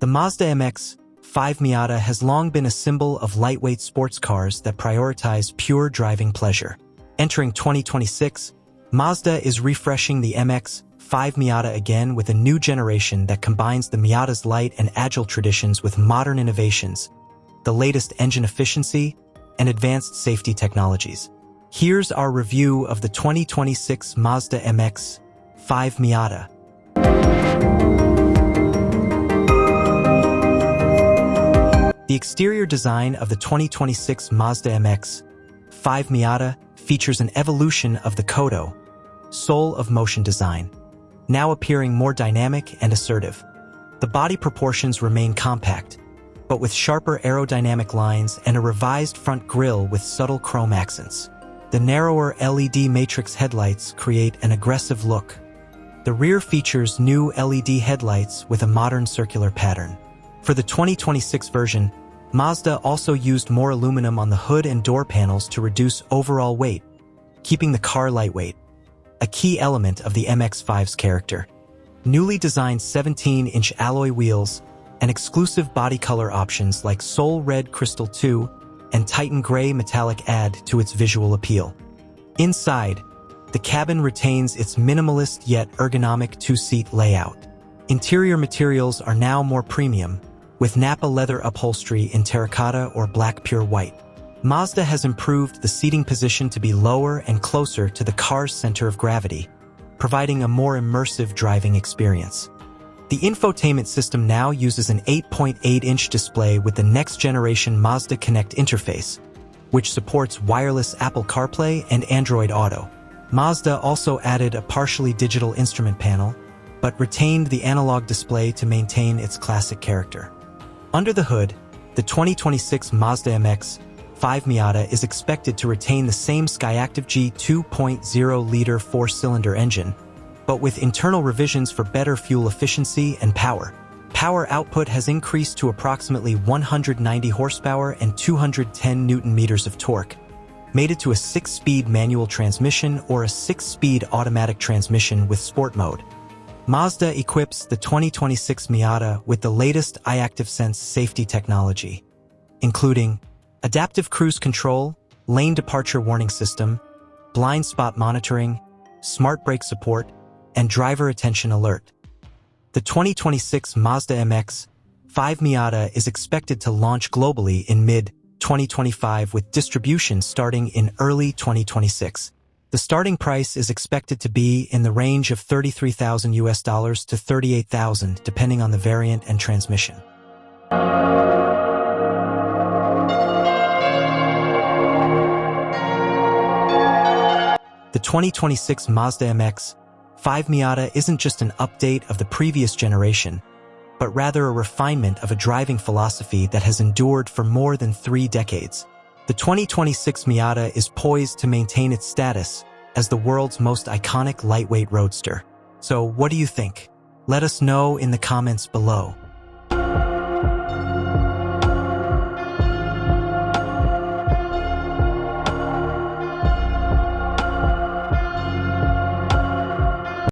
Mazda MX-5 Miata has long been a symbol of lightweight sports cars that prioritize pure driving pleasure. Entering 2026, Mazda is refreshing the MX-5 Miata again with a new generation that combines the Miata's light and agile traditions with modern innovations, the latest engine efficiency, and advanced safety technologies. Here's our review of the 2026 Mazda MX-5 Miata. The exterior design of the 2026 Mazda MX-5 Miata features an evolution of the Kodo, soul of motion design, now appearing more dynamic and assertive. The body proportions remain compact, but with sharper aerodynamic lines and a revised front grille with subtle chrome accents. The narrower LED matrix headlights create an aggressive look. The rear features new LED headlights with a modern circular pattern. For the 2026 version, Mazda also used more aluminum on the hood and door panels to reduce overall weight, keeping the car lightweight, a key element of the MX-5's character. Newly designed 17-inch alloy wheels and exclusive body color options like Soul Red Crystal 2 and Titan Gray Metallic add to its visual appeal. Inside, the cabin retains its minimalist yet ergonomic two-seat layout. Interior materials are now more premium, with Nappa leather upholstery in terracotta or black pure white. Mazda has improved the seating position to be lower and closer to the car's center of gravity, providing a more immersive driving experience. The infotainment system now uses an 8.8-inch display with the next-generation Mazda Connect interface, which supports wireless Apple CarPlay and Android Auto. Mazda also added a partially digital instrument panel, but retained the analog display to maintain its classic character. Under the hood, the 2026 Mazda MX-5 Miata is expected to retain the same Skyactiv G 2.0-liter four-cylinder engine, but with internal revisions for better fuel efficiency and power. Power output has increased to approximately 190 horsepower and 210 newton-meters of torque, mated to a 6-speed manual transmission or a 6-speed automatic transmission with Sport mode. Mazda equips the 2026 Miata with the latest iActiveSense safety technology, including adaptive cruise control, lane departure warning system, blind spot monitoring, smart brake support, and driver attention alert. The 2026 Mazda MX-5 Miata is expected to launch globally in mid-2025 with distribution starting in early 2026. The starting price is expected to be in the range of $33,000 to $38,000 depending on the variant and transmission. The 2026 Mazda MX-5 Miata isn't just an update of the previous generation, but rather a refinement of a driving philosophy that has endured for more than 3 decades. The 2026 Miata is poised to maintain its status as the world's most iconic lightweight roadster. So what do you think? Let us know in the comments below.